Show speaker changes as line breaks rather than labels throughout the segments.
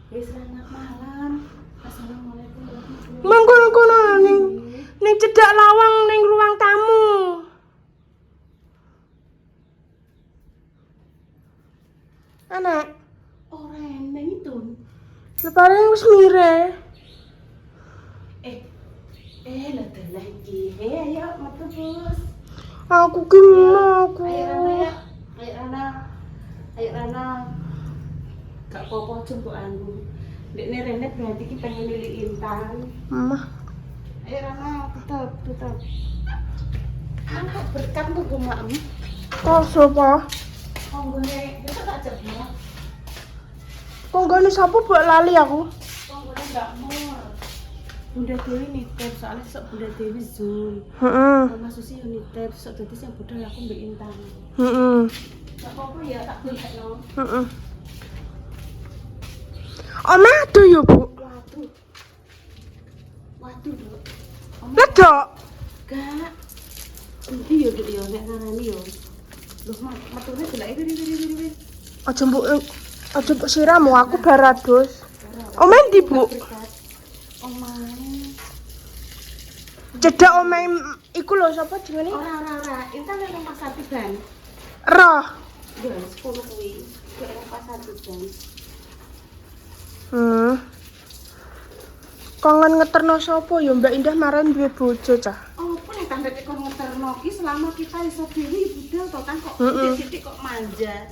Selamat malam. Assalamualaikum warahmatullahi
Mangkono-kono ning cedhak lawang ning ruang tamu. Anak,
wabarakatuh. Oh, Reneng itu.
lepare wis mire.
Lah lagi. Ayo metu, Bos.
Aku ki aku.
Ayo Rana. Ayo Rana. Gak apa-apa jempukanku. Dekne Rene berarti ki pengen milih Intan.
Mah,
Ayo Rana, tutup. Angkat berkat tuh gumakmu.
kok sapa?
Konggone, besok tak jebak.
Kok gane sapa mbok lali aku?
Konggone gak mur. Bunda Dewi nitip, soalnya sok Bunda Dewi Zoom.
Heeh.
Mama Susi yang nitip, sok dadi sing budal aku mbek Intan.
Heeh.
Gak apa-apa ya, tak golekno.
Heeh. Oma aduh yo, Bu.
Waduh, Dok.
Ledok.
Gak. Endi yo, Dok yo, nek ngarani yo. Loh, matune delake wiri.
Aja mbok siramu aku baradus. Oma ndi, Bu?
Omae.
Cedhak omae iku lho sapa jenenge?
Ora. Intan nang pasar Tiban.
Roh.
Yo, 10 kuwi. Ke pasar Tiban.
Kangen ngeterno sapa ya Mbak Indah maran duwe bojo cah.
Oh, apa nek tanda kon ngeterno ki selama kita iso dhewe budal to kan kok titik kok manja.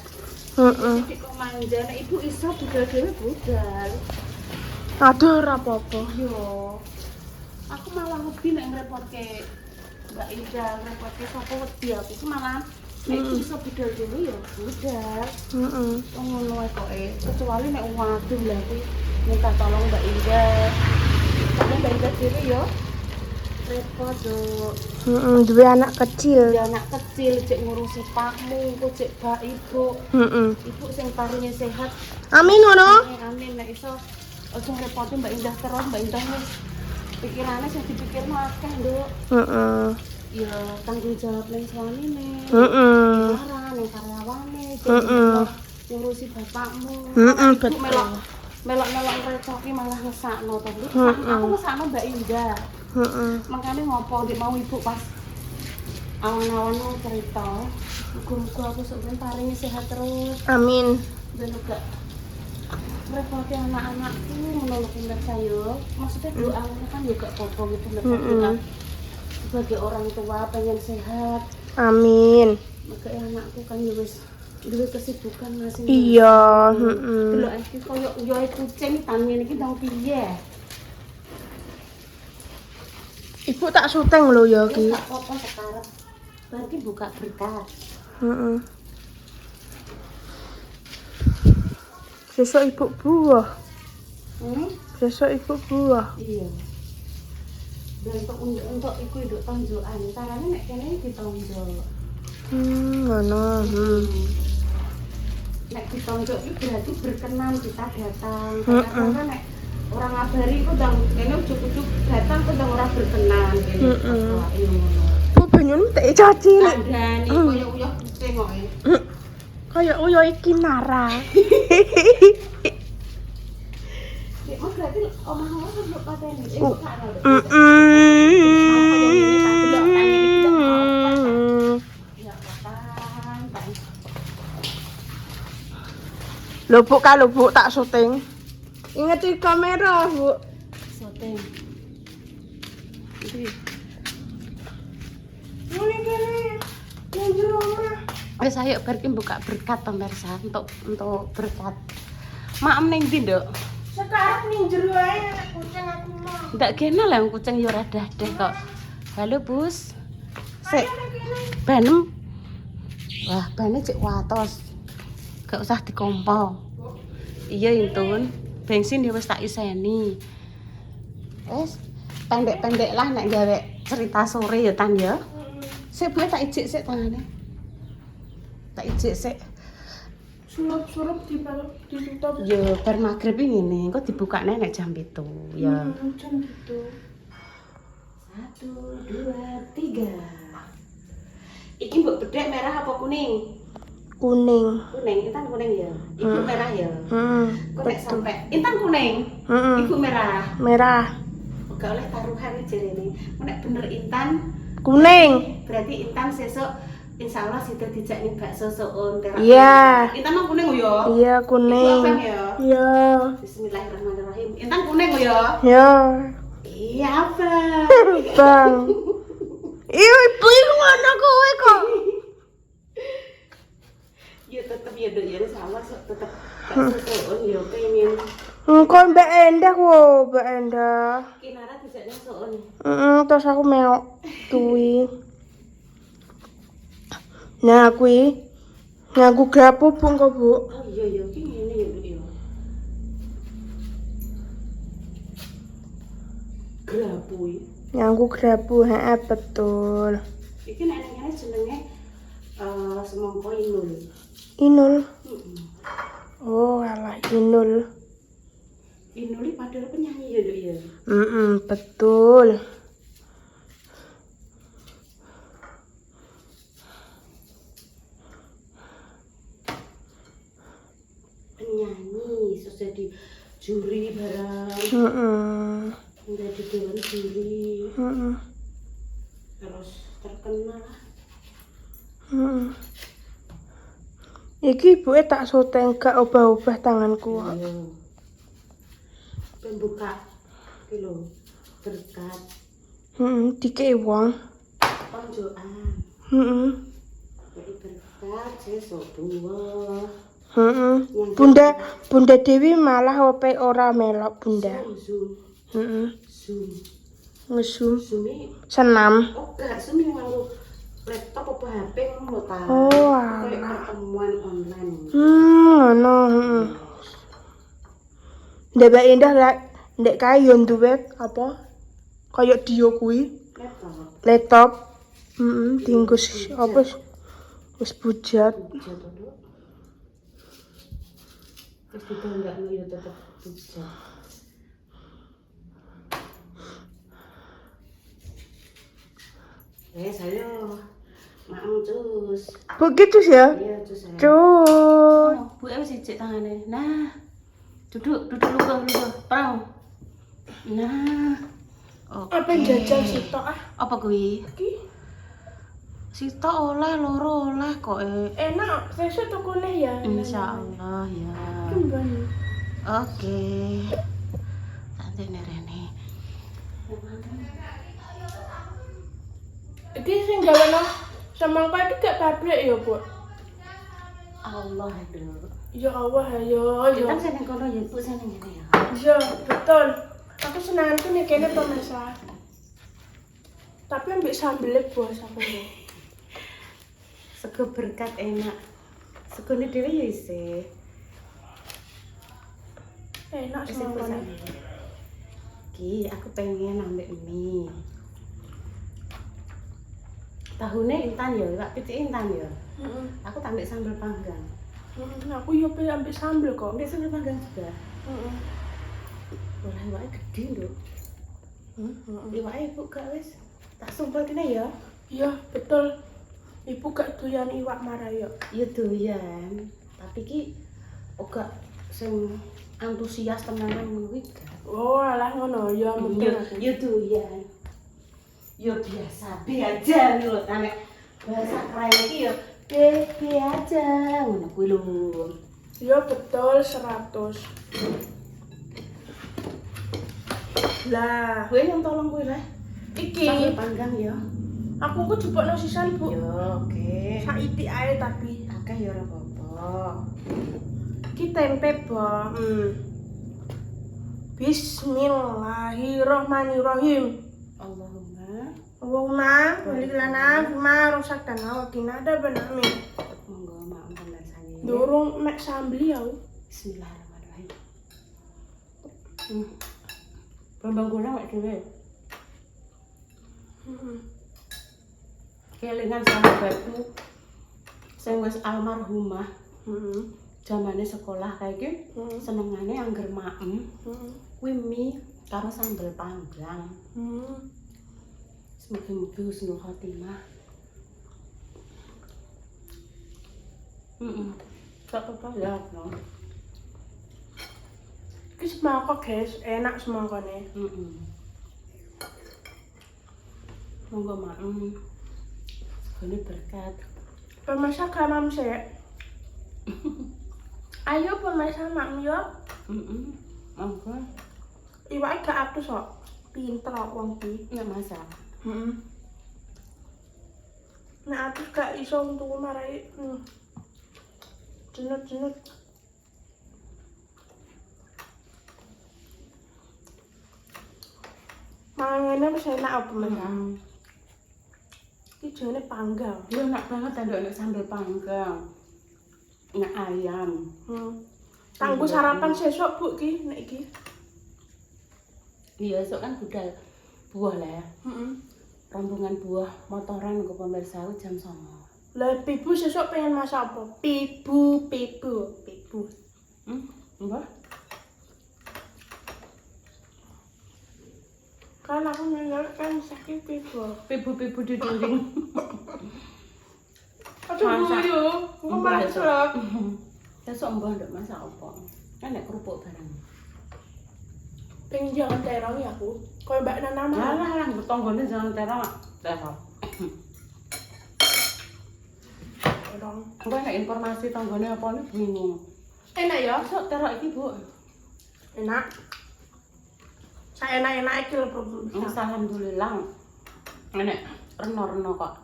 Titik kok manja nek ibu iso budal dhewe budal.
Aduh ora apa-apa.
Yo. Aku malah wedi nek ngrepotke Mbak Indah, ngrepotke sapa wedi aku ki malah nek ibu iso budal dhewe ya budal.
Heeh.
Ngono ae kok kecuali nek waduh lah kuwi minta tolong Mbak Indah. Karena Mbak Indah dhewe yo repot yo.
Duwe anak kecil.
Ya anak kecil cek ngurusi pakmu, kok cek bak ibu. Ibu sing paringe sehat.
Amin ngono.
Amin nek iso aja ngerepotin Mbak Indah terus, Mbak Indah wis pikirane sing dipikirno akeh, Nduk. Ya tanggung jawab ning suamine. Marah ning karyawane, ngurusi bapakmu.
Betul.
Melok-melok ngerecoki malah ngesakno to, Nduk. Aku ngesakno Mbak Indah. Makanya ngopo dik mau ibu pas awan-awan mau cerita muga-muga aku sebenarnya paling sehat terus
Amin.
dan juga merepoti anak-anakku menolak saya maksudnya doanya kan juga apa-apa gitu kita sebagai orang tua pengen sehat.
Amin.
Makanya anakku kan ya wis duwe kesibukan masing-masing.
Iya,
Delok iki koyo uyohe kucing tangi iki ndang piye.
Ibu tak syuting lho ya iki.
Tak apa sekarang. Berarti buka berkat.
Besok ibu buah. Besok ibu buah.
Iya. Dan untuk iku hidup tonjokan. Caranya nek kene ditonjok.
Ngono.
Nek ditonjok itu berarti berkenan kita datang. Karena nek orang ngabari ku ndang kene ujug-ujug datang ku ndang ora berkenan gitu. Iya ngono.
Bu banyune tak caci nek.
Kandhani koyo uyah kucing kok.
Kaya uyo iki marah.
Nek mau berarti omah-omah kok pateni.
Lho Bu, kalau Bu tak syuting. Ingat di kamera, Bu.
Syuting. Iki.
Ini kene. Yang jero omah.
Wes ayo bar ki buka berkat pemirsa untuk berkat. Maem ning ndi, Nduk?
Sekarang ning jero ae nek kucing aku mau.
Ndak kene lah wong kucing yo ora dadah kok. Halo, Bus. Sik. Banem. Wah, bane cek watos. Gak usah dikompol. Iya, Intun. Bensin ya wis tak iseni. Wes pendek-pendek lah nek gawe cerita sore ya Tan ya. Sik Bu tak ijik sik tangane. Tak ijik sik.
Surup-surup ditutup.
Yo bar magrib iki ngene, engko dibukane nek jam 7 ya.
Jam gitu.
1 2 3. Iki mbok bedhek merah apa kuning?
Kuning.
Kuning, Intan kuning ya. Ibu merah ya. Kok nek
Betul.
sampai Intan kuning, ibu merah.
Merah.
Gak oleh taruhan jadi ini. Nek bener Intan
Kuning.
berarti Intan sesuk insya Allah situ dijak nih bakso soon.
Iya.
Intan mah kuning ya.
Iya kuning.
Ibu abang ya.
Iya.
Bismillahirrahmanirrahim. Intan kuning ya.
Ya.
Iya bang.
Bang. Iya ibu iku ngono kowe kok.
Ya tetep ya dok ya insya Allah tetep bakso soon ya pengen.
Engko Mbak Endah kok, Mbak Endah.
Kinara dijaknya soon.
Terus aku meok kuwi. Nah, kuwi ngaku grapo Bu kok, Bu.
Oh iya iya iki ngene ya dok ya. Grapui.
Ngaku grapo, heeh betul.
Iki nek ngene jenenge semangka inul.
Inul.
Heeh.
Oh, alah Inul.
Inul padahal penyanyi ya dok ya.
Betul.
Penyanyi terus jadi juri barang. Menjadi dewan juri. Terus terkenal lah.
Iki ibuke tak soteng gak obah-obah tanganku.
Iya. Pembuka iki lho berkat
Dikei wong.
tonjokan. Jadi berkat sesuk buah.
Bunda Dewi malah ope ora melok Bunda.
Zoom. Zoom.
Ngesum.
Zoom ini
Senam.
oh gak Zoom ini nganggo laptop apa HP ngono ta.
Oh,
Kayak pertemuan online.
Ngono. Ndek Mbak Indah lek ndek kae yo duwe apa? Kayak dia kuwi. Laptop. Dienggo apa? Wis bujat.
Terus ditonggakno yo tetep bujat. Saya maem cus.
Begitu ya?
Iya cus.
Cus.
Oh, Bu wis ijik tangane. Nah. Duduk lupa. Prang. Nah. Oke.
Apa jajal sitok ah?
Apa kuwi?
Iki
Sitok oleh loro oleh kok.
enak, sesuk tukune ya.
Insyaallah ya.
Kembali.
Oke. Tante Rene.
Iki sing gaweno semangka iki gak pabrik ya, Bu?
Allah itu.
Ya Allah, ya
Kita
ya.
seneng kono ya, Bu seneng ngene ya.
Iya, betul. Aku senanganku nih kene pemirsa. Tapi ambil sambelnya bos aku nih.
Sego berkat enak. Segone dhewe ya isih.
Enak semangka.
Ki, aku pengen ambek mie. Tahune Intan ya, Kak pitik Intan ya. Aku tak ambek sambal panggang.
Aku yo pengen ambil sambel kok.
Ambek sambal panggang juga. Wah, iwake gede lho. Iwake Bu gak wis tak sumpel kene ya.
Iya, betul. Ibu gak doyan iwak marah ya.
Ya doyan, tapi ki ora sing antusias tenanan ngono kuwi gak.
Oh, alah ngono ya mungkin.
Ya doyan. Ya biasa be aja lho, nek bahasa kerae iki ya be aja ngono kuwi lho.
Ya betul 100. Lah,
Kowe yang tolong kowe lah.
iki
Sambal panggang ya.
aku kok jupukno sisan, Bu.
Ya oke.
Saiki ae tapi
Akeh ya ora apa-apa.
iki tempe, Bang. Bismillahirrahmanirrahim.
Allahumma
Allahumma balik lana bima rusak dan awakina ada benami.
monggo maafkan rasane.
Dorong mek sambel ya.
Bismillahirrahmanirrahim. Bambang goreng mek dhewe. Kelingan sahabatku sing wis almarhumah. Zamane sekolah kae iki senengane angger maem. Kuwi mie karo sambel panggang. Semoga-moga husnul khotimah. Tak apa ya, no.
Ini semangka guys, enak semangkanya.
Monggo maem. Ini berkat.
Pemirsa kamam sih. Ayo pemirsa mam yo.
Monggo.
Iwake gak aku sok. Pinter kok wong iki.
Nek masak.
Nek aku gak iso tuku marai. Jenut-jenut. Mangane wis enak apa pemirsa? Iki jenenge panggang.
Dia enak banget ada sambal panggang. Nek ayam.
Kanggo sarapan sesuk Bu iki nek iki.
Iya, esok kan budal buah lah ya. Rombongan buah motoran ke pemirsa jam 09.00.
Lah Pibu sesuk pengen masak apa? Pibu.
Enggak?
Kan aku nengok kan sakit Pibu.
Pibu diduring.
Aduh
Masak.
yo, kok masak.
Esok mbah ndak masak apa? Kan nek kerupuk bareng.
Pengen jangan terong ya aku. Koyo Mbak Nana mah.
Lah, tanggane jangan terong. Terong.
Terong.
Mbah nek informasi tanggane apa nih bingung.
Enak ya?
Esok terong iki, Bu.
Enak. Saya enak-enak iki lho, Bu.
Alhamdulillah. Nek reno-reno kok.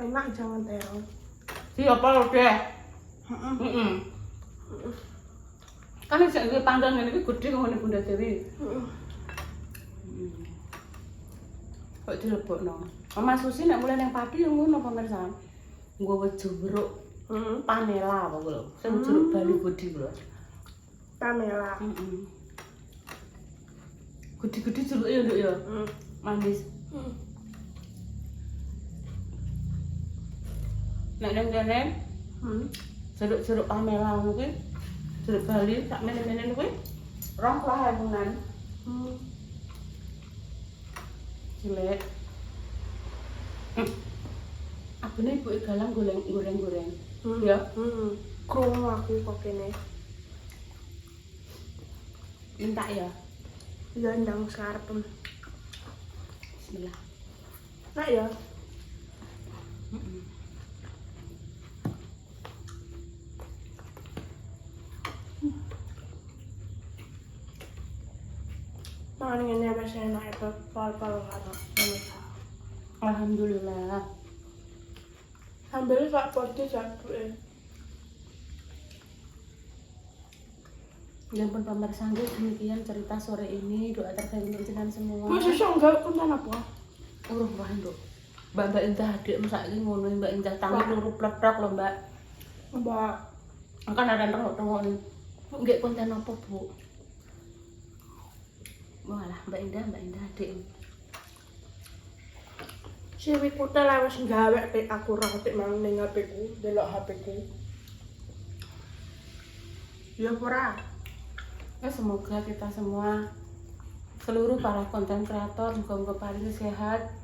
Enak jangan terong.
Siapa lho, Dek? Kan sing duwe panggang ngene iki gedhe ngene Bunda Dewi. Kok dilebokno. Mama Susi nek mulai nang pati yo ngono pemirsa. Nggawa jeruk panela apa lho. Sing jeruk Bali gede lho.
Pamela.
Gede-gede jeruke yo nduk yo. Manis. Nek nang kene jeruk-jeruk Pamela ngono kuwi jeruk Bali sak mene-mene kuwi 20.000-an. Cilik. Abene ibu galang goreng-goreng. Ya.
Krungu aku kok kene.
Minta ya.
Ya ndang sarepem.
Bismillah.
Nak ya. Makan ini apa enak itu pal-pal kan.
Alhamdulillah.
Sambil gak poti satu
Ya pun pemirsa demikian cerita sore ini. Doa terbaik untuk jenengan semua.
Bu sesuk enggak konten apa?
Uruh wah nduk. Mbak Indah adik mesake ngono Mbak Indah tangi loro pledhok lho Mbak.
Mbak.
Kan ada tengok-tengok nih. Nggih konten apa, Bu? Walah Mbak Indah adik.
Si Wikuta lah wis gawe pek aku ora ketik mang ning HP ku, delok HP ku. Ya ora.
Ya semoga kita semua seluruh para konten kreator juga paling sehat,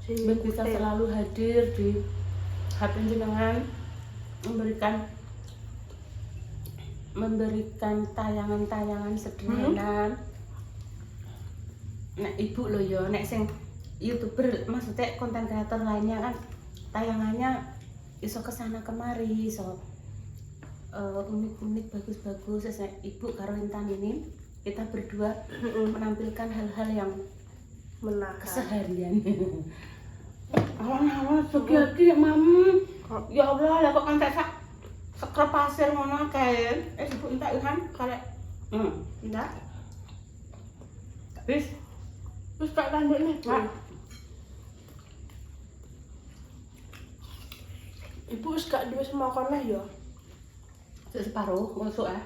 dan bisa selalu hadir di HP jenengan, memberikan tayangan-tayangan sederhana. Nek ibu lo yo, nek sing YouTuber maksudnya konten kreator lainnya kan tayangannya iso kesana kemari, iso unik-unik bagus-bagus. Nek ibu karo Intan ini kita berdua menampilkan hal-hal yang
menakar
keseharian. Awal-awal sugi-sugi mam. Ya Allah, lah kok kan sak sekrep pasir ngono kae. Ibu entak kan karek. Entak. Wis
tak tandukne. Ibu wis gak duwe semakane ya.
Separuh masuk ya.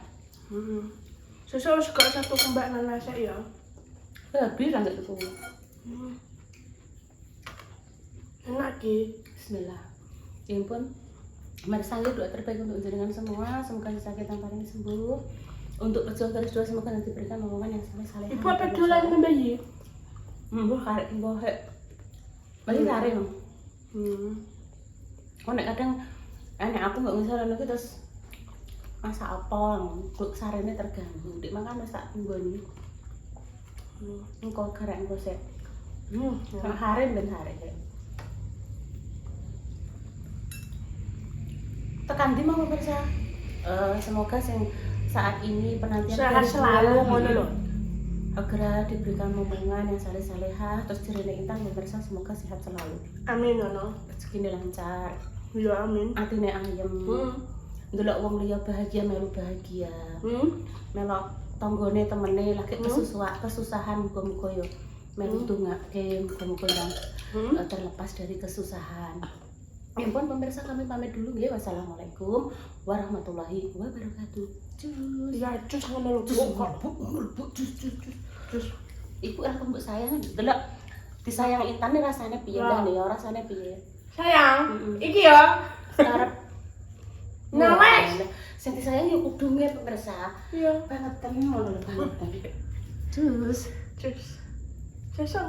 Sesuk wis gak satu kembak Nana sik ya.
Habis lah itu.
Enak ki.
Bismillah. Ya pun Marisa doa terbaik untuk jenengan semua, semoga sakit tanpa ini sembuh. Untuk pejuang garis dua semoga nanti berikan omongan yang saleh-saleh.
Ibu apa dolan ke bayi?
Mbah karek mbah hek. Bali lare no. Oh nek kadang nek aku nggak misalnya nanti terus masak apa, kok sarene terganggu. Dik makan wis tak tunggoni. Engko garek engko sik. Haren ben haren. Tekan di mau pemirsa. Semoga saat ini penantian
sehat selalu ngono lho.
Segera diberikan momongan yang saleh-salehah terus direne Intan pemirsa semoga sehat selalu.
Amin ono.
Rezekine lancar.
Ya amin.
Atine ayem. Ndelok wong liya bahagia melu bahagia. Melok tanggane temene lagi kesusahan muga-muga yo melu ndongake muga-muga yang terlepas dari kesusahan. Ya ampun pemirsa kami pamit dulu nggih. Wassalamualaikum warahmatullahi wabarakatuh. Cus.
Ya cus ngono lho.
Cus. Iku aku mbok sayang delok disayang Intan rasane piye dah ya rasane piye.
Sayang, iki ya.
Arep
Nah, wes.
Sing disayang yo kudunge pemirsa.
Iya.
Banget ngono lho banget. Cus.
Cus. Sesuk